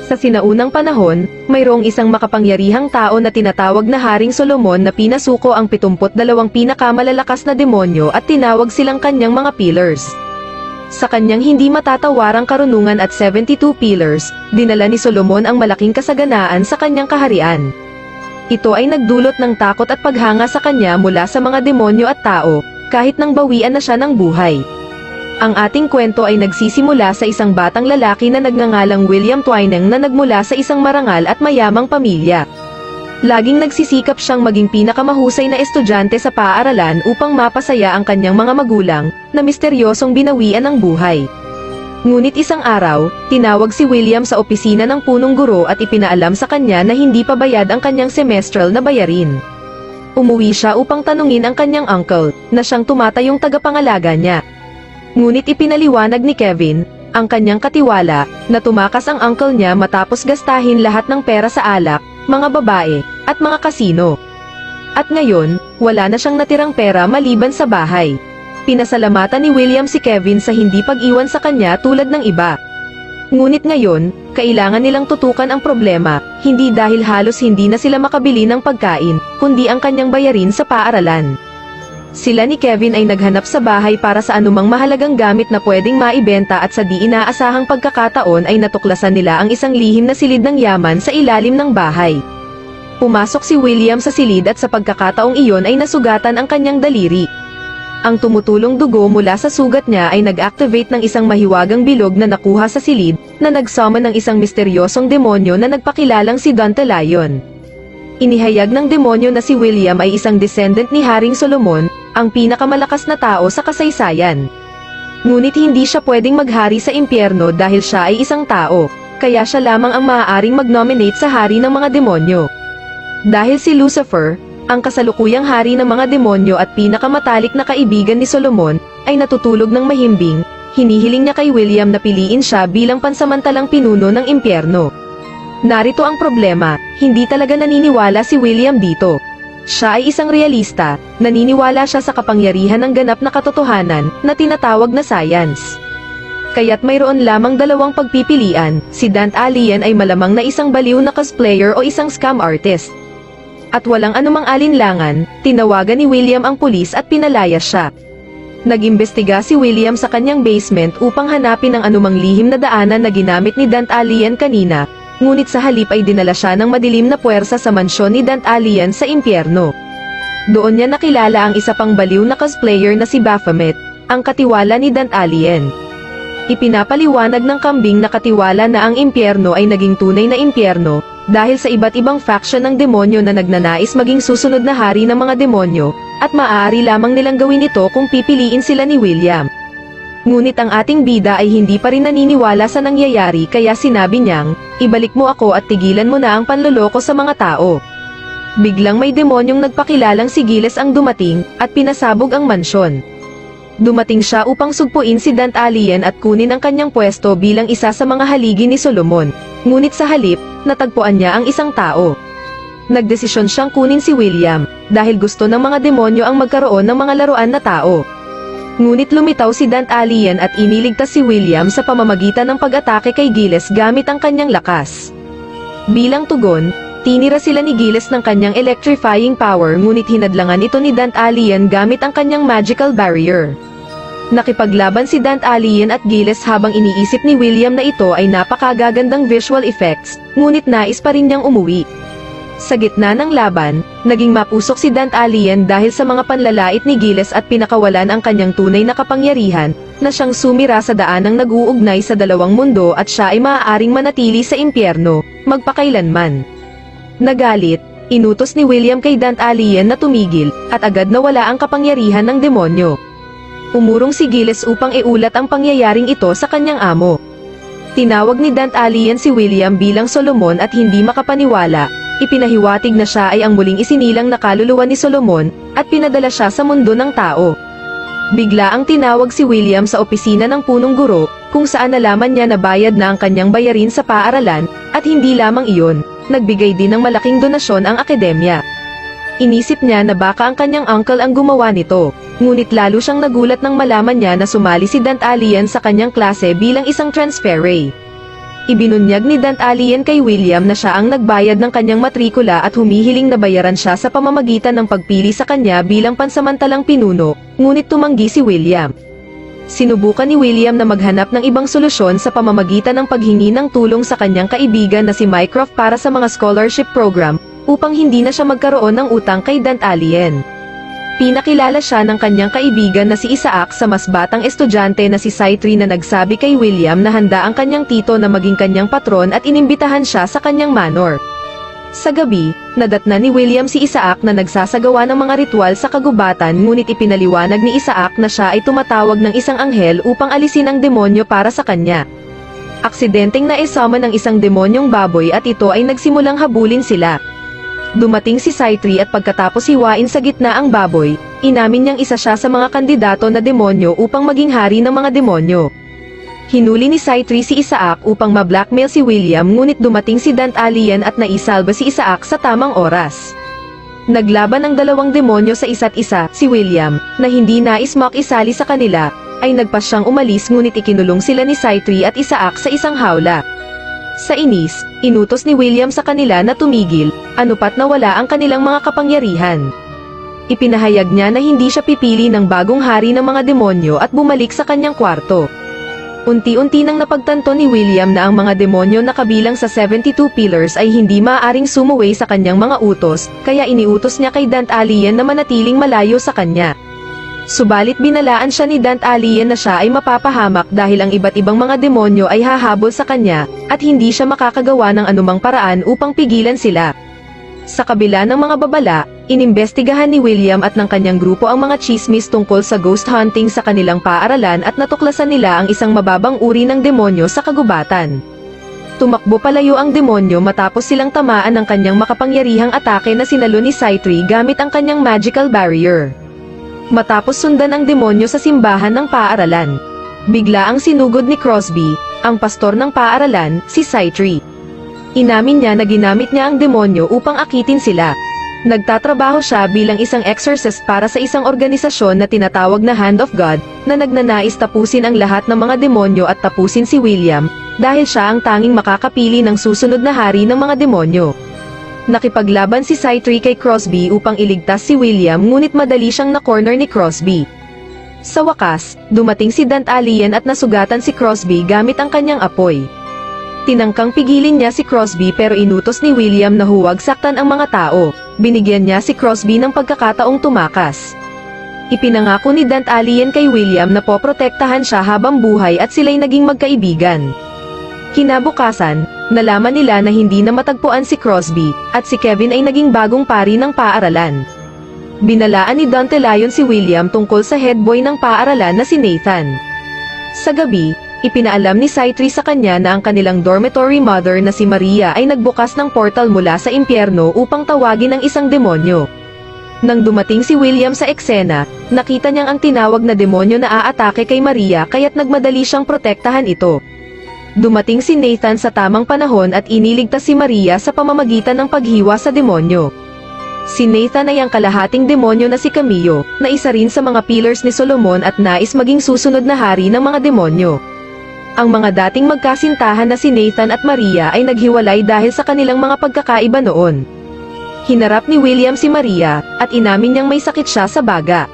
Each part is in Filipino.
Sa sinaunang panahon, mayroong isang makapangyarihang tao na tinatawag na Haring Solomon na pinasuko ang 72 pinakamalalakas na demonyo at tinawag silang kanyang mga pillars. Sa kanyang hindi matatawarang karunungan at 72 pillars, dinala ni Solomon ang malaking kasaganaan sa kanyang kaharian. Ito ay nagdulot ng takot at paghanga sa kanya mula sa mga demonyo at tao, kahit nang bawian na siya ng buhay. Ang ating kwento ay nagsisimula sa isang batang lalaki na nagngangalang William Twinning na nagmula sa isang marangal at mayamang pamilya. Laging nagsisikap siyang maging pinakamahusay na estudyante sa paaralan upang mapasaya ang kanyang mga magulang, na misteryosong binawian ng buhay. Ngunit isang araw, tinawag si William sa opisina ng punong guro at ipinaalam sa kanya na hindi pa bayad ang kanyang semestral na bayarin. Umuwi siya upang tanungin ang kanyang uncle, na siyang tumatayong tagapangalaga niya. Ngunit ipinaliwanag ni Kevin, ang kanyang katiwala, na tumakas ang uncle niya matapos gastahin lahat ng pera sa alak, mga babae, at mga kasino. At ngayon, wala na siyang natirang pera maliban sa bahay. Pinasalamatan ni William si Kevin sa hindi pag-iwan sa kanya tulad ng iba. Ngunit ngayon, kailangan nilang tutukan ang problema, hindi dahil halos hindi na sila makabili ng pagkain, kundi ang kanyang bayarin sa paaralan. Sila ni Kevin ay naghanap sa bahay para sa anumang mahalagang gamit na pwedeng maibenta at sa di inaasahang pagkakataon ay natuklasan nila ang isang lihim na silid ng yaman sa ilalim ng bahay. Pumasok si William sa silid at sa pagkakataong iyon ay nasugatan ang kanyang daliri. Ang tumutulong dugo mula sa sugat niya ay nag-activate ng isang mahiwagang bilog na nakuha sa silid, na nag-summon ng isang misteryosong demonyo na nagpakilalang si Dandelion. Inihayag ng demonyo na si William ay isang descendant ni Haring Solomon, ang pinakamalakas na tao sa kasaysayan. Ngunit hindi siya pwedeng maghari sa impyerno dahil siya ay isang tao, kaya siya lamang ang maaaring mag-nominate sa hari ng mga demonyo. Dahil si Lucifer, ang kasalukuyang hari ng mga demonyo at pinakamatalik na kaibigan ni Solomon, ay natutulog ng mahimbing, hinihiling niya kay William na piliin siya bilang pansamantalang pinuno ng impyerno. Narito ang problema, hindi talaga naniniwala si William dito. Siya ay isang realista, naniniwala siya sa kapangyarihan ng ganap na katotohanan, na tinatawag na science. Kaya't mayroon lamang dalawang pagpipilian, si Dandelion ay malamang na isang baliw na cosplayer o isang scam artist. At walang anumang alinlangan, tinawagan ni William ang pulis at pinalayas siya. Nag-imbestiga si William sa kanyang basement upang hanapin ang anumang lihim na daanan na ginamit ni Dandelion kanina. Ngunit sa halip ay dinala siya ng madilim na puwersa sa mansyon ni Dandelion sa impyerno. Doon niya nakilala ang isa pang baliw na cosplayer na si Baphomet, ang katiwala ni Dandelion. Ipinapaliwanag ng kambing na katiwala na ang impyerno ay naging tunay na impyerno, dahil sa iba't ibang faction ng demonyo na nagnanais maging susunod na hari ng mga demonyo, at maaari lamang nilang gawin ito kung pipiliin sila ni William. Ngunit ang ating bida ay hindi pa rin naniniwala sa nangyayari kaya sinabi niyang, ibalik mo ako at tigilan mo na ang panloloko sa mga tao. Biglang may demonyong nagpakilalang si Giles ang dumating, at pinasabog ang mansyon. Dumating siya upang sugpuin si Dandelion at kunin ang kanyang pwesto bilang isa sa mga haligi ni Solomon. Ngunit sa halip, natagpuan niya ang isang tao. Nagdesisyon siyang kunin si William, dahil gusto ng mga demonyo ang magkaroon ng mga laruan na tao. Ngunit lumitaw si Dandelion at iniligtas si William sa pamamagitan ng pag-atake kay Giles gamit ang kanyang lakas. Bilang tugon, tinira sila ni Giles ng kanyang electrifying power ngunit hinadlangan ito ni Dandelion gamit ang kanyang magical barrier. Nakipaglaban si Dandelion at Giles habang iniisip ni William na ito ay napakagagandang visual effects, ngunit nais pa rin niyang umuwi. Sa gitna ng laban, naging mapusok si Dandelion dahil sa mga panlalait ni Giles at pinakawalan ang kanyang tunay na kapangyarihan, na siyang sumira sa daanang nag-uugnay sa dalawang mundo at siya ay maaaring manatili sa impyerno, magpakailanman. Nagalit, inutos ni William kay Dandelion na tumigil, at agad nawala ang kapangyarihan ng demonyo. Umurong si Giles upang iulat ang pangyayaring ito sa kanyang amo. Tinawag ni Dandelion si William bilang Solomon at hindi makapaniwala. Ipinahiwatig na siya ay ang muling isinilang na kaluluwa ni Solomon, at pinadala siya sa mundo ng tao. Bigla ang tinawag si William sa opisina ng punong guro, kung saan nalaman niya na bayad na ang kanyang bayarin sa paaralan, at hindi lamang iyon, nagbigay din ng malaking donasyon ang akademya. Inisip niya na baka ang kanyang uncle ang gumawa nito, ngunit lalo siyang nagulat nang malaman niya na sumali si Dandelion sa kanyang klase bilang isang transferee. Ibinunyag ni Dantalian kay William na siya ang nagbayad ng kanyang matrikula at humihiling na bayaran siya sa pamamagitan ng pagpili sa kanya bilang pansamantalang pinuno, ngunit tumanggi si William. Sinubukan ni William na maghanap ng ibang solusyon sa pamamagitan ng paghingi ng tulong sa kanyang kaibigan na si Mycroft para sa mga scholarship program, upang hindi na siya magkaroon ng utang kay Dantalian. Pinakilala siya ng kanyang kaibigan na si Isaac sa mas batang estudyante na si Saitri na nagsabi kay William na handa ang kanyang tito na maging kanyang patron at inimbitahan siya sa kanyang manor. Sa gabi, nadatna ni William si Isaac na nagsasagawa ng mga ritual sa kagubatan, ngunit ipinaliwanag ni Isaac na siya ay tumatawag ng isang anghel upang alisin ang demonyo para sa kanya. Aksidenteng naisummon ng isang demonyong baboy at ito ay nagsimulang habulin sila. Dumating si Saitri at pagkatapos hiwain sa gitna ang baboy, inamin niyang isa siya sa mga kandidato na demonyo upang maging hari ng mga demonyo. Hinuli ni Saitri si Isaac upang ma-blackmail si William, ngunit dumating si Dantalian at naisalba si Isaac sa tamang oras. Naglaban ang dalawang demonyo sa isa't isa. Si William, na hindi nais makisali sa kanila, ay nagpasyang umalis, ngunit ikinulong sila ni Saitri at Isaac sa isang hawla. Sa inis, inutos ni William sa kanila na tumigil, anupat na wala ang kanilang mga kapangyarihan. Ipinahayag niya na hindi siya pipili ng bagong hari ng mga demonyo at bumalik sa kanyang kwarto. Unti-unti nang napagtanto ni William na ang mga demonyo na kabilang sa 72 pillars ay hindi maaaring sumuway sa kanyang mga utos, kaya iniutos niya kay Dantalian na manatiling malayo sa kanya. Subalit binalaan siya ni Dantalian na siya ay mapapahamak dahil ang iba't ibang mga demonyo ay hahabol sa kanya, at hindi siya makakagawa ng anumang paraan upang pigilan sila. Sa kabila ng mga babala, inimbestigahan ni William at ng kanyang grupo ang mga chismis tungkol sa ghost hunting sa kanilang paaralan at natuklasan nila ang isang mababang uri ng demonyo sa kagubatan. Tumakbo palayo ang demonyo matapos silang tamaan ng kanyang makapangyarihang atake na sinalo ni Saitri gamit ang kanyang magical barrier. Matapos sundan ang demonyo sa simbahan ng paaralan, bigla ang sinugod ni Crosby, ang pastor ng paaralan, si Saitri. Inamin niya na ginamit niya ang demonyo upang akitin sila. Nagtatrabaho siya bilang isang exorcist para sa isang organisasyon na tinatawag na Hand of God, na nagnanais tapusin ang lahat ng mga demonyo at tapusin si William, dahil siya ang tanging makakapili ng susunod na hari ng mga demonyo. Nakipaglaban si Saitri kay Crosby upang iligtas si William, ngunit madali siyang na-corner ni Crosby. Sa wakas, dumating si Dantalian at nasugatan si Crosby gamit ang kanyang apoy. Tinangkang pigilin niya si Crosby pero inutos ni William na huwag saktan ang mga tao. Binigyan niya si Crosby ng pagkakataong tumakas. Ipinangako ni Dantalian kay William na poprotektahan siya habang buhay at sila'y naging magkaibigan. Kinabukasan, nalaman nila na hindi na matagpuan si Crosby, at si Kevin ay naging bagong pari ng paaralan. Binalaan ni Dantalian si William tungkol sa head boy ng paaralan na si Nathan. Sa gabi, ipinaalam ni Saitri sa kanya na ang kanilang dormitory mother na si Maria ay nagbukas ng portal mula sa impyerno upang tawagin ang isang demonyo. Nang dumating si William sa eksena, nakita niyang ang tinawag na demonyo na aatake kay Maria kaya't nagmadali siyang protektahan ito. Dumating si Nathan sa tamang panahon at iniligtas si Maria sa pamamagitan ng paghiwa sa demonyo. Si Nathan ay ang kalahating demonyo na si Camillo, na isa rin sa mga pillars ni Solomon at nais maging susunod na hari ng mga demonyo. Ang mga dating magkasintahan na si Nathan at Maria ay naghiwalay dahil sa kanilang mga pagkakaiba noon. Hinarap ni William si Maria, at inamin niyang may sakit siya sa baga.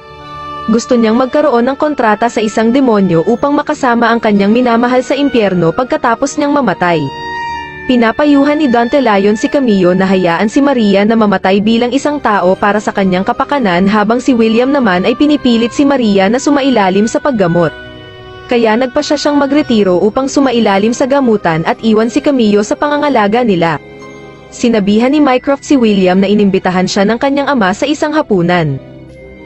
Gusto niyang magkaroon ng kontrata sa isang demonyo upang makasama ang kanyang minamahal sa impyerno pagkatapos niyang mamatay. Pinapayuhan ni Dantalian si Camillo na hayaan si Maria na mamatay bilang isang tao para sa kanyang kapakanan, habang si William naman ay pinipilit si Maria na sumailalim sa paggamot. Kaya nagpasya siyang magretiro upang sumailalim sa gamutan at iwan si Camillo sa pangangalaga nila. Sinabihan ni Mycroft si William na inimbitahan siya ng kanyang ama sa isang hapunan.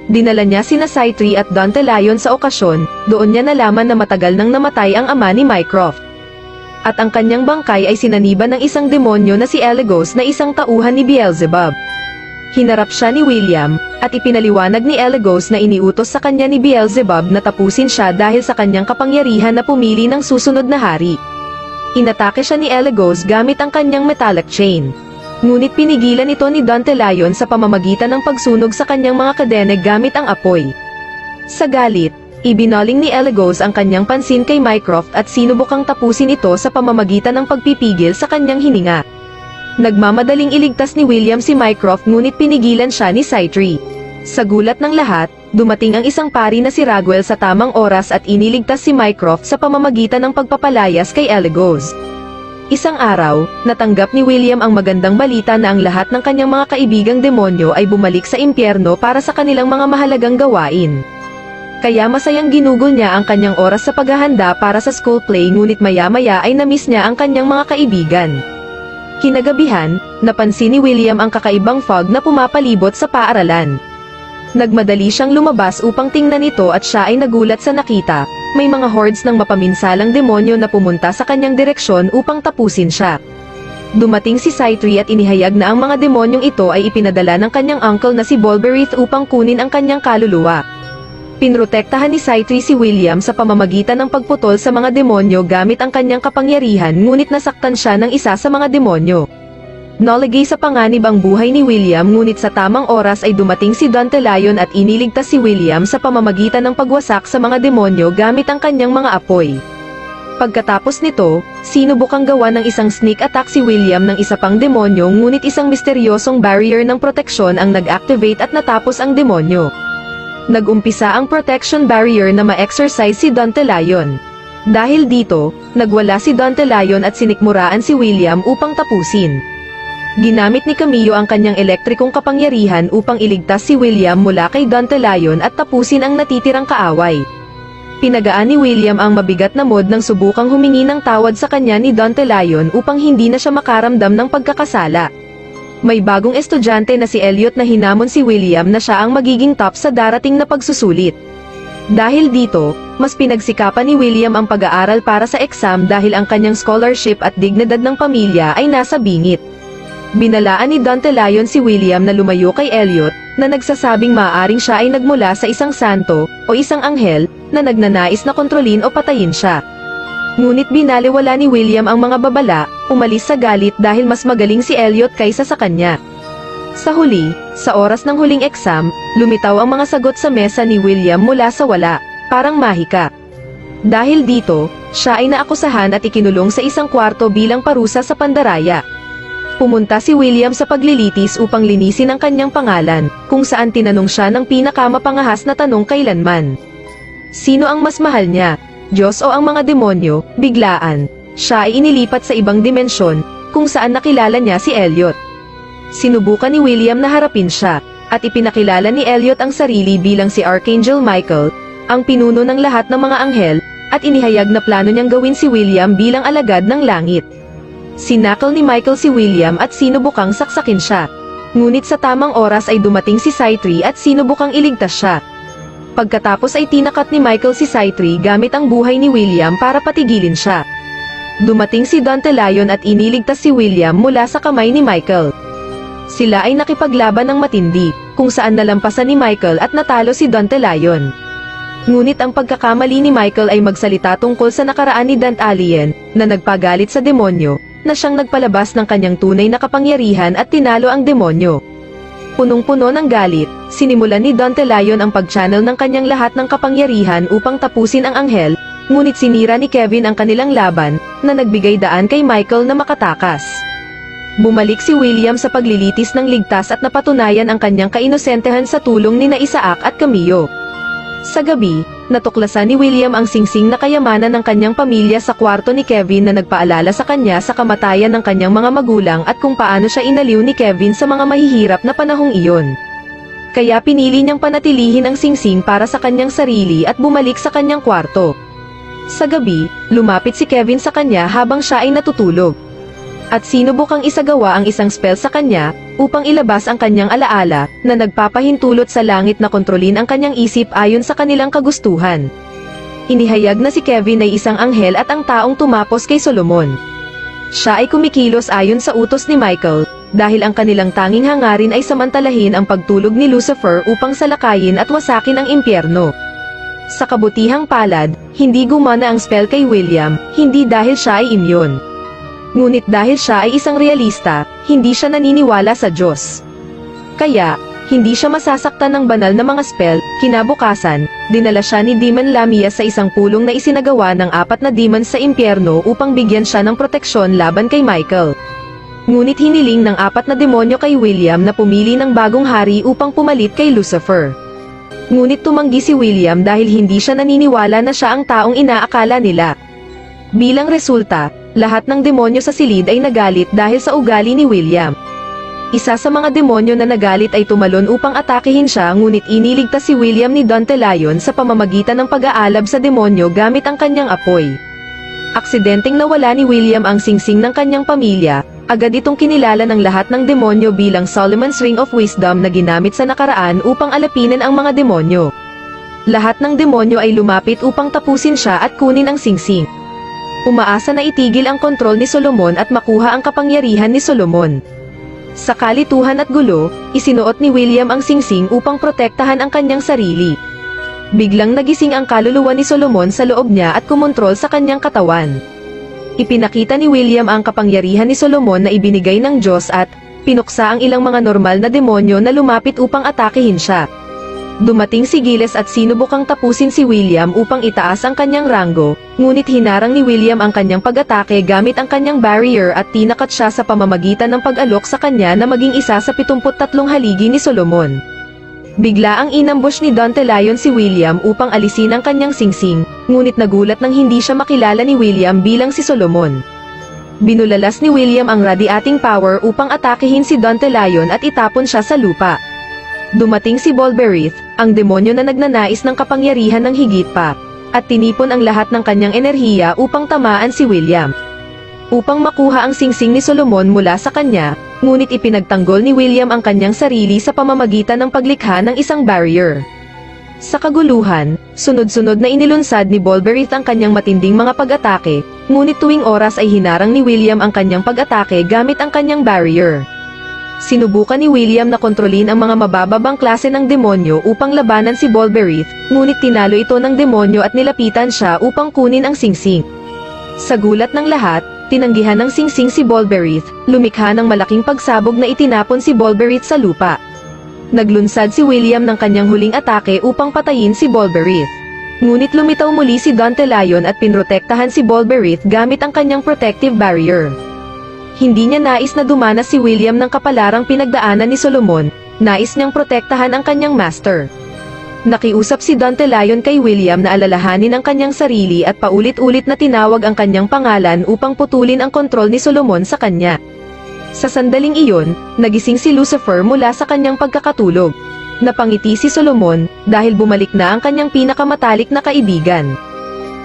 Dinala niya sina Saitri at Dantalian sa okasyon, doon niya nalaman na matagal nang namatay ang ama ni Mycroft. At ang kanyang bangkay ay sinaniban ng isang demonyo na si Elegos na isang tauhan ni Beelzebub. Hinarap siya ni William, at ipinaliwanag ni Elegos na iniutos sa kanya ni Beelzebub na tapusin siya dahil sa kanyang kapangyarihan na pumili ng susunod na hari. Inatake siya ni Elegos gamit ang kanyang metallic chain. Ngunit pinigilan ito ni Dantalian sa pamamagitan ng pagsunog sa kanyang mga kadene gamit ang apoy. Sa galit, ibinaling ni Elegos ang kanyang pansin kay Mycroft at sinubukang tapusin ito sa pamamagitan ng pagpipigil sa kanyang hininga. Nagmamadaling iligtas ni William si Mycroft ngunit pinigilan siya ni Scythree. Sa gulat ng lahat, dumating ang isang pari na si Raguel sa tamang oras at iniligtas si Mycroft sa pamamagitan ng pagpapalayas kay Elegos. Isang araw, natanggap ni William ang magandang balita na ang lahat ng kanyang mga kaibigang demonyo ay bumalik sa impyerno para sa kanilang mga mahalagang gawain. Kaya masayang ginugol niya ang kanyang oras sa paghahanda para sa school play ngunit maya-maya ay namiss niya ang kanyang mga kaibigan. Kinagabihan, napansin ni William ang kakaibang fog na pumapalibot sa paaralan. Nagmadali siyang lumabas upang tingnan ito at siya ay nagulat sa nakita. May mga hordes ng mapaminsalang demonyo na pumunta sa kanyang direksyon upang tapusin siya. Dumating si Scythree at inihayag na ang mga demonyong ito ay ipinadala ng kanyang uncle na si Bolberith upang kunin ang kanyang kaluluwa. Pinrotektahan ni Scythree si William sa pamamagitan ng pagputol sa mga demonyo gamit ang kanyang kapangyarihan ngunit nasaktan siya ng isa sa mga demonyo. Nalagay sa panganib ang buhay ni William ngunit sa tamang oras ay dumating si Dandelion at iniligtas si William sa pamamagitan ng pagwasak sa mga demonyo gamit ang kanyang mga apoy. Pagkatapos nito, sinubukang gawa ng isang sneak attack si William ng isa pang demonyo ngunit isang misteryosong barrier ng proteksyon ang nag-activate at natapos ang demonyo. Nagumpisa ang protection barrier na ma-exercise si Dandelion. Dahil dito, nagwala si Dandelion at sinikmuraan si William upang tapusin. Ginamit ni Camillo ang kanyang elektrikong kapangyarihan upang iligtas si William mula kay Dandelion at tapusin ang natitirang kaaway. Pinagaan ni William ang mabigat na mod nang subukang humingi ng tawad sa kanya ni Dandelion upang hindi na siya makaramdam ng pagkakasala. May bagong estudyante na si Elliot na hinamon si William na siya ang magiging top sa darating na pagsusulit. Dahil dito, mas pinagsikapan ni William ang pag-aaral para sa exam dahil ang kanyang scholarship at dignidad ng pamilya ay nasa bingit. Binalaan ni Dandelion si William na lumayo kay Elliot, na nagsasabing maaaring siya ay nagmula sa isang santo, o isang anghel, na nagnanais na kontrolin o patayin siya. Ngunit binaliwala ni William ang mga babala, umalis sa galit dahil mas magaling si Elliot kaysa sa kanya. Sa huli, sa oras ng huling exam, lumitaw ang mga sagot sa mesa ni William mula sa wala, parang mahika. Dahil dito, siya ay naakusahan at ikinulong sa isang kwarto bilang parusa sa pandaraya. Pumunta si William sa paglilitis upang linisin ang kanyang pangalan, kung saan tinanong siya ng pinakamapangahas na tanong kailanman. Sino ang mas mahal niya? Diyos o ang mga demonyo? Biglaan, siya ay inilipat sa ibang dimensyon, kung saan nakilala niya si Elliot. Sinubukan ni William na harapin siya, at ipinakilala ni Elliot ang sarili bilang si Archangel Michael, ang pinuno ng lahat ng mga anghel, at inihayag na plano niyang gawin si William bilang alagad ng langit. Sinakal ni Michael si William at sinubukang saksakin siya. Ngunit sa tamang oras ay dumating si Scythree at sinubukang iligtas siya. Pagkatapos ay tinakat ni Michael si Scythree gamit ang buhay ni William para patigilin siya. Dumating si Dandelion at iniligtas si William mula sa kamay ni Michael. Sila ay nakipaglaban ng matindi, kung saan nalampasan ni Michael at natalo si Dandelion. Ngunit ang pagkakamali ni Michael ay magsalita tungkol sa nakaraan ni Dandelion, na nagpagalit sa demonyo, na siyang nagpalabas ng kanyang tunay na kapangyarihan at tinalo ang demonyo. Punong-puno ng galit, sinimulan ni Dandelion ang pag-channel ng kanyang lahat ng kapangyarihan upang tapusin ang anghel, ngunit sinira ni Kevin ang kanilang laban, na nagbigay daan kay Michael na makatakas. Bumalik si William sa paglilitis ng ligtas at napatunayan ang kanyang kainosentehan sa tulong ni Isaac at Camillo. Sa gabi, natuklasan ni William ang singsing na kayamanan ng kanyang pamilya sa kwarto ni Kevin na nagpaalala sa kanya sa kamatayan ng kanyang mga magulang at kung paano siya inaliw ni Kevin sa mga mahihirap na panahong iyon. Kaya pinili niyang panatilihin ang singsing para sa kanyang sarili at bumalik sa kanyang kwarto. Sa gabi, lumapit si Kevin sa kanya habang siya ay natutulog. At sinubukang isagawa ang isang spell sa kanya, upang ilabas ang kanyang alaala, na nagpapahintulot sa langit na kontrolin ang kanyang isip ayon sa kanilang kagustuhan. Inihayag na si Kevin ay isang anghel at ang taong tumapos kay Solomon. Siya ay kumikilos ayon sa utos ni Michael, dahil ang kanilang tanging hangarin ay samantalahin ang pagtulog ni Lucifer upang salakayin at wasakin ang impyerno. Sa kabutihang palad, hindi gumana ang spell kay William, hindi dahil siya ay imyon. Ngunit dahil siya ay isang realista, hindi siya naniniwala sa Diyos. Kaya, Hindi siya masasaktan ng banal na mga spell. Kinabukasan, dinala siya ni Demon Lamia sa isang pulong na isinagawa ng 4 na demons sa impyerno upang bigyan siya ng proteksyon laban kay Michael. Ngunit hiniling ng 4 na demonyo kay William na pumili ng bagong hari upang pumalit kay Lucifer. Ngunit tumanggi si William dahil hindi siya naniniwala na siya ang taong inaakala nila. Bilang resulta, lahat ng demonyo sa silid ay nagalit dahil sa ugali ni William. Isa sa mga demonyo na nagalit ay tumalon upang atakehin siya, ngunit iniligtas si William ni Dantelion sa pamamagitan ng pag-aalab sa demonyo gamit ang kanyang apoy. Aksidenteng nawala ni William ang singsing ng kanyang pamilya. Agad itong kinilala ng lahat ng demonyo bilang Solomon's Ring of Wisdom na ginamit sa nakaraan upang alapinin ang mga demonyo. Lahat ng demonyo ay lumapit upang tapusin siya at kunin ang singsing. Umaasa na itigil ang kontrol ni Solomon at makuha ang kapangyarihan ni Solomon. Sa kalituhan at gulo, isinuot ni William ang singsing upang protektahan ang kanyang sarili. Biglang nagising ang kaluluwa ni Solomon sa loob niya at kumontrol sa kanyang katawan. Ipinakita ni William ang kapangyarihan ni Solomon na ibinigay ng Diyos at pinuksa ang ilang mga normal na demonyo na lumapit upang atakehin siya. Dumating si Giles at sinubukang tapusin si William upang itaas ang kanyang ranggo, ngunit hinarang ni William ang kanyang pag-atake gamit ang kanyang barrier at tinakat siya sa pamamagitan ng pag-alok sa kanya na maging isa sa 73 haligi ni Solomon. Bigla ang inambush ni Dantelion si William upang alisin ang kanyang singsing, ngunit nagulat nang hindi siya makilala ni William bilang si Solomon. Binulalas ni William ang radiating power upang atakehin si Dantelion at itapon siya sa lupa. Dumating si Bolberith, ang demonyo na nagnanais ng kapangyarihan ng higit pa, at tinipon ang lahat ng kanyang enerhiya upang tamaan si William. Upang makuha ang singsing ni Solomon mula sa kanya, ngunit ipinagtanggol ni William ang kanyang sarili sa pamamagitan ng paglikha ng isang barrier. Sa kaguluhan, sunod-sunod na inilunsad ni Bolberith ang kanyang matinding mga pag-atake, ngunit tuwing oras ay hinarang ni William ang kanyang pag-atake gamit ang kanyang barrier. Sinubukan ni William na kontrolin ang mga mabababang klase ng demonyo upang labanan si Bolberith, ngunit tinalo ito ng demonyo at nilapitan siya upang kunin ang singsing. Sa gulat ng lahat, tinanggihan ng singsing si Bolberith, lumikha ng malaking pagsabog na itinapon si Bolberith sa lupa. Naglunsad si William ng kanyang huling atake upang patayin si Bolberith. Ngunit lumitaw muli si Dantelion at pinrotektahan si Bolberith gamit ang kanyang protective barrier. Hindi niya nais na dumanas si William ng kapalarang pinagdaanan ni Solomon, nais niyang protektahan ang kanyang master. Nakiusap si Dantelion kay William na alalahanin ang kanyang sarili at paulit-ulit na tinawag ang kanyang pangalan upang putulin ang kontrol ni Solomon sa kanya. Sa sandaling iyon, nagising si Lucifer mula sa kanyang pagkakatulog. Napangiti si Solomon dahil bumalik na ang kanyang pinakamatalik na kaibigan.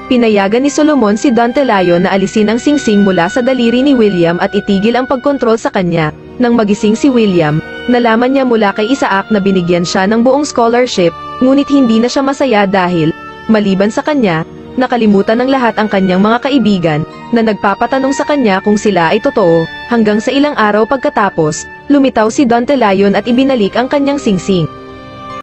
Pinayagan ni Solomon si Dantelion na alisin ang singsing mula sa daliri ni William at itigil ang pagkontrol sa kanya. Nang magising si William, nalaman niya mula kay Isaac na binigyan siya ng buong scholarship, ngunit hindi na siya masaya dahil, maliban sa kanya, nakalimutan ng lahat ang kanyang mga kaibigan, na nagpapatanong sa kanya kung sila ay totoo. Hanggang sa ilang araw pagkatapos, lumitaw si Dantelion at ibinalik ang kanyang singsing.